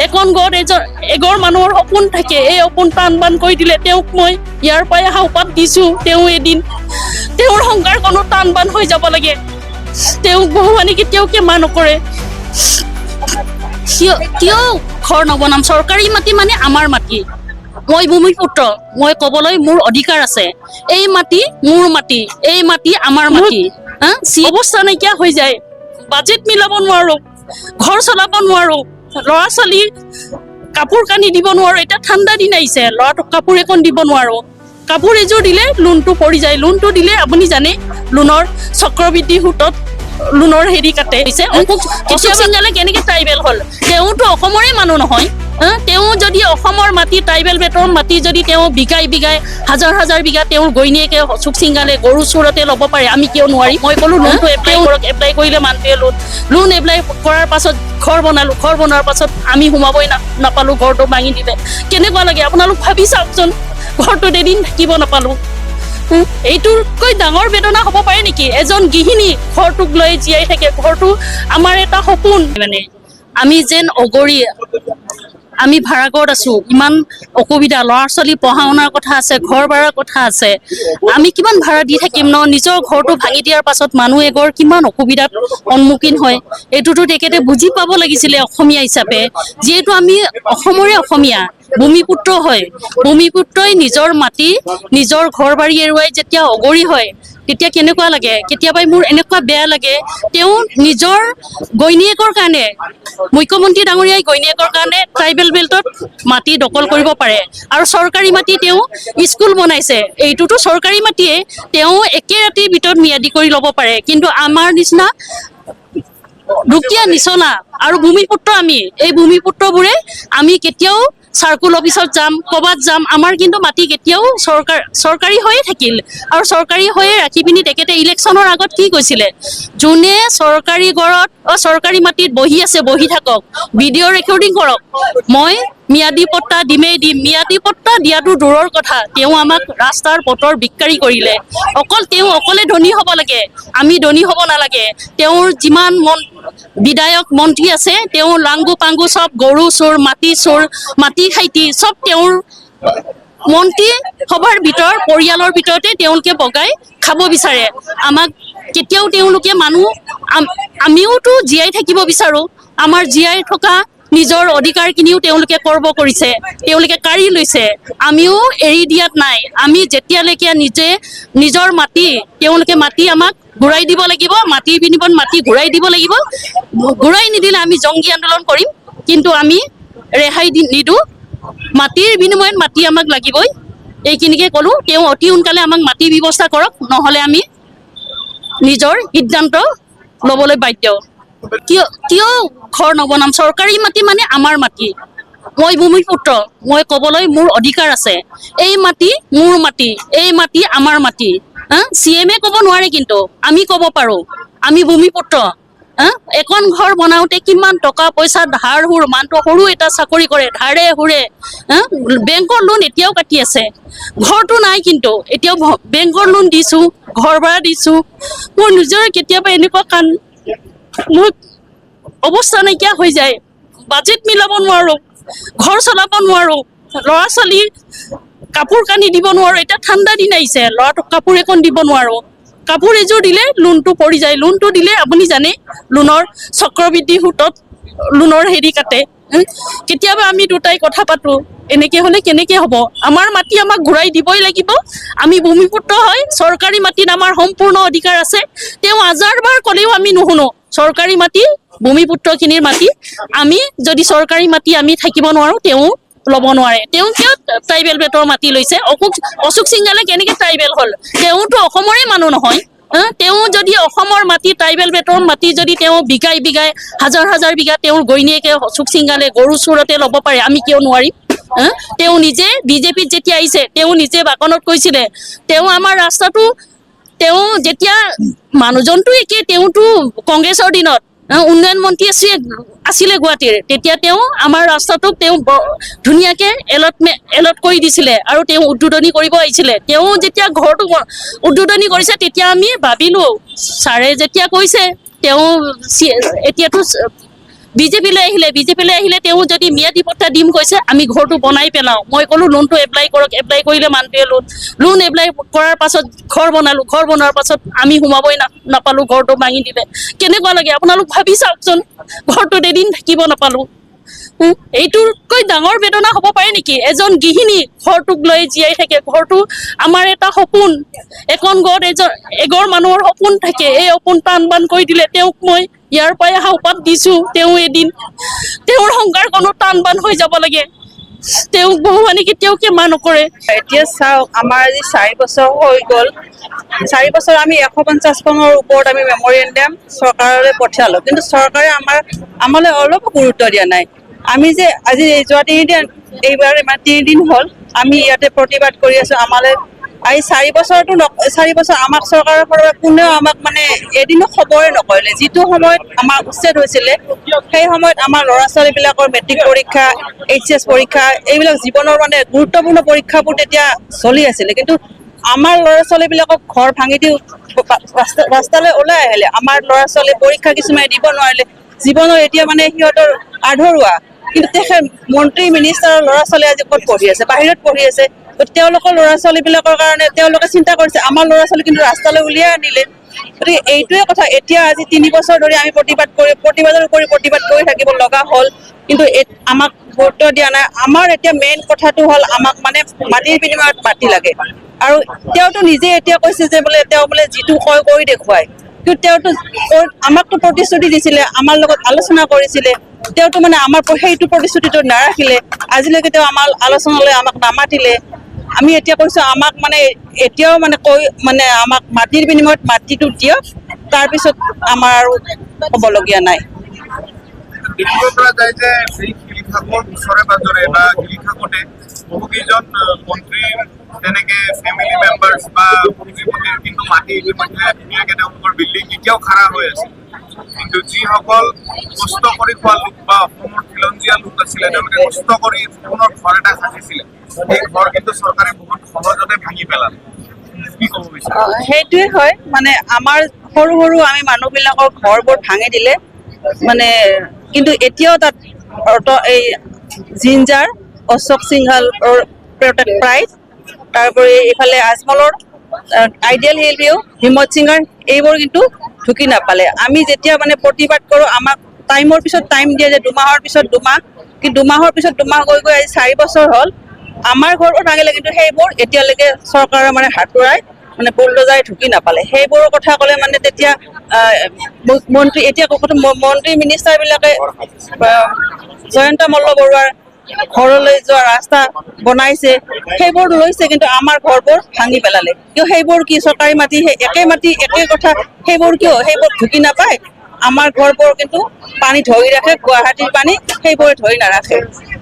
এখন গড় এঘৰ মানুহৰ সপোন থাকে, এই সপোন টান বান কৰি দিলে। তেওঁক মই ইয়াৰ পৰাই সাওপাত দিছোঁ, তেওঁ এদিন তেওঁৰ সংসাৰখনো টান বান হৈ যাব লাগে। তেওঁক ভগৱানে কেতিয়াও ক্ষমা নকৰে। কিয় ঘৰ নবনাম? চৰকাৰী মাটি মানে আমাৰ মাটি। মই ভূমিপুত্ৰ, মই ক'বলৈ মোৰ অধিকাৰ আছে। এই মাটি মোৰ মাটি, এই মাটি আমাৰ মাটি। অৱস্থা নাইকিয়া হৈ যায়, বাজেট মিলাব নোৱাৰোঁ, ঘৰ চলাব নোৱাৰোঁ, ল'ৰা ছোৱালী কাপোৰ কানি দিব নোৱাৰোঁ। এতিয়া ঠাণ্ডা দিন আহিছে, ল'ৰাটোক কাপোৰ এখন দিব নোৱাৰোঁ। কাপোৰ এযোৰ দিলে লোনটো পৰি যায়। লোনটো দিলে আপুনি জানে লোনৰ চক্ৰবৃদ্ধি সুতত লোনৰ হেৰি কাটে। অশোক সিংহালে কেনেকৈ ট্ৰাইবেল হ'ল? তেওঁতো অসমৰে মানুহ নহয়। তেওঁ যদি অসমৰ মাটি, ট্ৰাইবেল বেল্টৰ মাটি যদি তেওঁ বিঘাই বিঘাই হাজাৰ হাজাৰ বিঘা তেওঁৰ ঘৈণীয়েকে অশোক সিংহালে গৰু চোৰতে ল'ব পাৰে, আমি কিয় নোৱাৰিম? মই ক'লো লোনটো এপ্লাই কৰক। এপ্লাই কৰিলে মানুহটোৱে লোন এপ্লাই কৰাৰ পাছত ঘৰ বনালোঁ। ঘৰ বনোৱাৰ পাছত আমি সোমাবই নাপালোঁ, ঘৰটো ভাঙি দিলে। কেনেকুৱা লাগে আপোনালোক ভাবি চাওকচোন, ঘৰটোত এদিন থাকিব নাপালোঁ। এইটোতকৈ ডাঙৰ বেদনা হ'ব পাৰে নেকি? এজন গৃহিণী ঘৰটোক লৈ জীয়াই থাকে। ঘৰটো আমাৰ এটা সপোন। মানে আমি যেন অগৰী, আমি ভাড়াঘৰত আছোঁ, ইমান অসুবিধা, ল'ৰা ছোৱালী পঢ়া শুনাৰ কথা আছে, ঘৰ ভাড়াৰ কথা আছে। আমি কিমান ভাড়া দি থাকিম ন? নিজৰ ঘৰটো ভাঙি দিয়াৰ পাছত মানুহ এঘৰ কিমান অসুবিধাত সন্মুখীন হয়, এইটোতো তেখেতে বুজি পাব লাগিছিলে অসমীয়া হিচাপে। যিহেতু আমি অসমৰে অসমীয়া, ভূমিপুত্ৰ হয়। ভূমিপুত্ৰই নিজৰ মাটি, নিজৰ ঘৰ বাৰী এৰুৱাই যেতিয়া অগৰী হয়, তেতিয়া কেনেকুৱা লাগে? কেতিয়াবা মোৰ এনেকুৱা বেয়া লাগে, তেওঁ নিজৰ ঘৈণীয়েকৰ কাৰণে, মুখ্যমন্ত্ৰী ডাঙৰীয়াই ঘৈণীয়েকৰ কাৰণে ট্ৰাইবেল বেল্টত মাটি দখল কৰিব পাৰে। আৰু চৰকাৰী মাটি তেওঁ স্কুল বনাইছে, এইটোতো চৰকাৰী মাটিয়ে, তেওঁ একে ৰাতিৰ ভিতৰত ম্যাদী কৰি ল'ব পাৰে। কিন্তু আমাৰ নিচিনা দুখীয়া নিচনা আৰু ভূমিপুত্ৰ আমি, এই ভূমিপুত্ৰবোৰে আমি কেতিয়াও চাৰ্কুল অফিচত যাম, ক'ৰবাত যাম, আমাৰ কিন্তু মাটি কেতিয়াও চৰকাৰী হৈয়ে থাকিল। আৰু চৰকাৰী হৈয়ে ৰাখি পিনি তেখেতে ইলেকশ্যনৰ আগত কি কৈছিলে? যোনে চৰকাৰী ঘৰত চৰকাৰী মাটিত বহি আছে, বহি থাকক, ভিডিঅ' ৰেকৰ্ডিং কৰক, মই ম্যাদী পট্টা দিমেই দিম। ম্যাদী পট্টা দিয়াটো দূৰৰ কথা, তেওঁ আমাক ৰাস্তাৰ পথৰ ভিক্ষাৰী কৰিলে। তেওঁ অকলে ধনী হ'ব লাগে, আমি ধনী হ'ব নালাগে। তেওঁৰ যিমান বিধায়ক মন্ত্ৰী আছে, তেওঁ লাংগু পাংগু চব গৰু চোৰ, মাটি চোৰ, মাটি খাইটি চব তেওঁৰ মন্ত্ৰী সভাৰ ভিতৰত, পৰিয়ালৰ ভিতৰতে তেওঁলোকে বগাই খাব বিচাৰে। আমাক কেতিয়াও তেওঁলোকে আমিওতো জীয়াই থাকিব বিচাৰোঁ। আমাৰ জীয়াই থকা নিজৰ অধিকাৰখিনিও তেওঁলোকে খৰ্ব কৰিছে, তেওঁলোকে কাঢ়ি লৈছে। আমিও এৰি দিয়াত নাই। আমি যেতিয়ালৈকে নিজৰ মাটি, তেওঁলোকে মাটি আমাক ঘূৰাই দিব লাগিব, মাটিৰ বিনিময়ত মাটি ঘূৰাই দিব লাগিব। ঘূৰাই নিদিলে আমি জংগী আন্দোলন কৰিম, কিন্তু আমি ৰেহাই নিদিওঁ। মাটিৰ বিনিময়ত মাটি আমাক লাগিবই, এইখিনিকে ক'লোঁ। তেওঁ অতি সোনকালে আমাক মাটিৰ ব্যৱস্থা কৰক, নহ'লে আমি নিজৰ সিদ্ধান্ত ল'বলৈ বাধ্য। কিয় ঘৰ নবনাম? চৰকাৰী মাটি মানে আমাৰ মাটি। মই ভূমিপুত্ৰ, মই ক'বলৈ মোৰ অধিকাৰ আছে। এই মাটি মোৰ মাটি, এই মাটি আমাৰ মাটি। CM ক'ব নোৱাৰে, কিন্তু আমি ক'ব পাৰোঁ, আমি ভূমিপুত্ৰ। এখন ঘৰ বনাওঁতে কিমান টকা পইচা ধাৰ সুৰ, মানুহটো সৰু এটা চাকৰি কৰে, ধাৰে সুৰে, বেংকৰ লোন এতিয়াও কাটি আছে। ঘৰটো নাই, কিন্তু এতিয়াও বেংকৰ লোন দিছোঁ, ঘৰ ভাড়া দিছোঁ। মোৰ নিজৰ কেতিয়াবা এনেকুৱা মোৰ অৱস্থা নাইকিয়া হৈ যায়, বাজেট মিলাব নোৱাৰোঁ, ঘৰ চলাব নোৱাৰোঁ, ল'ৰা ছোৱালী কাপোৰ কানি দিব নোৱাৰোঁ। এতিয়া ঠাণ্ডা দিন আহিছে, ল'ৰাটোক কাপোৰ এখন দিব নোৱাৰোঁ। কাপোৰ এযোৰ দিলে লোনটো পৰি যায়। লোনটো দিলে আপুনি জানে লোনৰ চক্ৰবৃদ্ধি সুতত লোনৰ হেৰি কাটে। কেতিয়াবা আমি দুটাই কথা পাতোঁ, এনেকৈ হ'লে কেনেকৈ হ'ব? আমাৰ মাটি আমাক ঘূৰাই দিবই লাগিব। আমি ভূমিপুত্ৰ হয়, চৰকাৰী মাটিত আমাৰ সম্পূৰ্ণ অধিকাৰ আছে। তেওঁ হাজাৰবাৰ ক'লেও আমি নুশুনো। চৰকাৰী মাটি ভূমিপুত্ৰখিনিৰ মাটি, আমি যদি চৰকাৰী মাটি আমি থাকিব নোৱাৰোঁ, তেওঁ ল'ব নোৱাৰে। তেওঁ কিয় ট্ৰাইবেল বেল্টৰ মাটি লৈছে? অশোক সিংহালে কেনেকৈ ট্ৰাইবেল হ'ল? তেওঁতো অসমৰে মানুহ নহয়। তেওঁ যদি অসমৰ মাটি, ট্ৰাইবেল বেল্টৰ মাটি যদি তেওঁ বিঘাই বিঘাই হাজাৰ হাজাৰ বিঘা তেওঁৰ ঘৈণীয়েকে অশোক সিংহালে গৰু চোৰতে ল'ব পাৰে, আমি কিয় নোৱাৰিম? তেওঁ নিজে বিজেপিত যেতিয়া আহিছে, তেওঁ নিজে বাকনত কৈছিলে, তেওঁ আমাৰ ৰাস্তাটো, তেওঁ যেতিয়া মানুহজনটো একে, তেওঁতো কংগ্ৰেছৰ দিনত উন্নয়ন মন্ত্ৰী আছিলে গুৱাহাটীৰ, তেতিয়া তেওঁ আমাৰ ৰাস্তাটোক তেওঁ ধুনীয়াকৈ এলট কৰি দিছিলে আৰু তেওঁ উদ্বোধনী কৰিব আহিছিলে। তেওঁ যেতিয়া ঘৰটো উদ্বোধনী কৰিছে, তেতিয়া আমি ভাবিলোঁ, ছাৰে যেতিয়া কৈছে, তেওঁ এতিয়াতো বিজেপিলৈ আহিলে তেওঁ যদি ম্যাদী পট্টা দিম কৈছে আমি ঘৰটো বনাই পেলাওঁ। মই ক'লো লোনটো এপ্লাই কৰক, এপ্লাই কৰিলে মানুহটোৱে লোন এপ্লাই কৰাৰ পাছত ঘৰ বনোৱাৰ পাছত আমি সোমাবই নাপালো, ঘৰটো ভাঙি দিলে। কেনেকুৱা লাগে আপোনালোক ভাবি চাওকচোন, ঘৰটোত এদিন থাকিব নাপালো। এইটোতকৈ ডাঙৰ বেদনা হ'ব পাৰে নেকি? এজন গৃহিণী ঘৰটোক লৈ জীয়াই থাকে। ঘৰটো আমাৰ এটা সপোন, এখন ঘৰত এঘৰ মানুহৰ সপোন থাকে। এই সপোন টান বান কৰি দিলে। তেওঁক মই ইয়াৰ পৰাই আশীৰ্বাদ দিছো, তেওঁ এদিন তেওঁৰ সংসাৰখনো টান বান হৈ যাব লাগে। তেওঁক ভগৱানে কেতিয়াও ক্ষমা নকৰে। এতিয়া চাওক, আমাৰ আজি 4 বছৰ হৈ গ'ল। 4 বছৰ আমি 150খনৰ ওপৰত আমি মেমৰিয়েণ্ডাম চৰকাৰলৈ পঠিয়ালো, কিন্তু চৰকাৰে আমালৈ অলপ গুৰুত্ব দিয়া নাই। আমি যে আজি যোৱা 3 দিন হ'ল আমি ইয়াতে প্ৰতিবাদ কৰি আছো। আমালৈ আজি 4 বছৰ আমাক চৰকাৰৰ পৰা কোনেও আমাক মানে এদিনো খবৰে নকৰিলে। যিটো সময়ত আমাৰ উচ্ছেদ হৈছিলে, সেই সময়ত আমাৰ ল'ৰা ছোৱালীবিলাকৰ মেট্ৰিক পৰীক্ষা, HS পৰীক্ষা, এইবিলাক জীৱনৰ মানে গুৰুত্বপূৰ্ণ পৰীক্ষাবোৰ তেতিয়া চলি আছিলে। কিন্তু আমাৰ ল'ৰা ছোৱালীবিলাকক ঘৰ ভাঙি দি ৰাস্তালৈ ওলাই আহিলে। আমাৰ ল'ৰা ছোৱালী পৰীক্ষা কিছুমানে দিব নোৱাৰিলে। জীৱনৰ এতিয়া মানে সিহঁতৰ আধৰুৱা। কিন্তু তেখেত মন্ত্ৰী মিনিষ্টাৰৰ ল'ৰা ছোৱালী আজি ক'ত পঢ়ি আছে? বাহিৰত পঢ়ি আছে। তেওঁলোকৰ ল'ৰা ছোৱালীবিলাকৰ কাৰণে তেওঁলোকে চিন্তা কৰিছে, আমাৰ ল'ৰা ছোৱালী কিন্তু ৰাস্তালৈ উলিয়াই আনিলে। গতিকে এইটোৱে কথা। এতিয়া আজি 3 বছৰ ধৰি আমি প্ৰতিবাদৰ উপৰি প্ৰতিবাদ কৰি থাকিব লগা হ'ল, কিন্তু আমাক গুৰুত্ব দিয়া নাই। আমাৰ এতিয়া মেইন কথাটো হ'ল, আমাক মানে মাটিৰ বিনিময়ত মাটি লাগে। আৰু তেওঁতো নিজে এতিয়া কৈছে যে তেওঁ বোলে যিটো কয় কৰি দেখুৱায়। কিন্তু তেওঁতো আমাকতো প্ৰতিশ্ৰুতি দিছিলে, আমাৰ লগত আলোচনা কৰিছিলে। তেওঁতো মানে আমাৰ সেইটো প্ৰতিশ্ৰুতিটো নাৰাখিলে। আজিলৈকে তেওঁ আমাৰ আলোচনালৈ আমাক নামাতিলে। আমি এতিয়া কৈছো, আমাক মানে এতিয়াও মানে আমাক মাটিৰ বিনিময়ত মাটিটো দিয়ক, তাৰপিছত আমাৰ আৰু হ'বলগীয়া নাই। দেখিব পৰা যায় যে এই শিলিখাকৰ ওচৰে পাজৰে বা শিলিখাকতে বহুকেইজন মন্ত্ৰীৰ তেনেকে ফেমিলি মেম্বাৰ্ছ বা পুঁজিপতিৰ কিন্তু মাটি ইতিমধ্যে ধুনীয়াকে তেওঁলোকৰ বিল্ডিং এতিয়াও খাৰা হৈ আছে। কিন্তু যিসকল কষ্ট কৰি খোৱা লোক বা অসমৰ খিলঞ্জীয়া লোক আছিলে, তেওঁলোকে কষ্ট কৰি পুনৰ ঘৰ এটা সাজিছিলে, সেই ঘৰ কিন্তু চৰকাৰে বহুত সহজতে ভাঙি পেলালে। কি ক'ব বিচাৰে? সেইটোৱে হয়, মানে আমাৰ সৰু আমি মানুহবিলাকৰ ঘৰবোৰ ভাঙি দিলে। মানে কিন্তু এতিয়াও তাত এই ginger, Ashok Singhal protect prize, তাৰোপৰি এইফালে আজমলৰ আইডিয়েল হিল ভিউ, হিম্মত সিঙৰ, এইবোৰ কিন্তু ঢুকি নাপালে। আমি যেতিয়া মানে প্ৰতিবাদ কৰোঁ, আমাক টাইমৰ পিছত টাইম দিয়ে যে 2 মাহৰ পিছত 2 মাহ, কিন্তু 2 মাহৰ পিছত 2 মাহ গৈ আজি 4 বছৰ হ'ল। আমাৰ ঘৰবোৰ ভাঙিলে, কিন্তু সেইবোৰ এতিয়ালৈকে চৰকাৰৰ মানে হাতোৰাই মানে বুলডোজাৰে ঢুকি নাপালে। সেইবোৰৰ কথা ক'লে মানে তেতিয়া মন্ত্ৰী মিনিষ্টাৰবিলাকে জয়ন্ত মল্লবৰুৱাৰ ঘৰলৈ যোৱা ৰাস্তা বনাইছে, সেইবোৰ লৈছে, কিন্তু আমাৰ ঘৰবোৰ ভাঙি পেলালে। কিয়? সেইবোৰ কি চৰকাৰী মাটি? একে কথা। সেইবোৰ ঢুকি নাপায়। আমাৰ ঘৰবোৰ কিন্তু পানী ধৰি ৰাখে, গুৱাহাটীৰ পানী সেইবোৰে ধৰি নাৰাখে।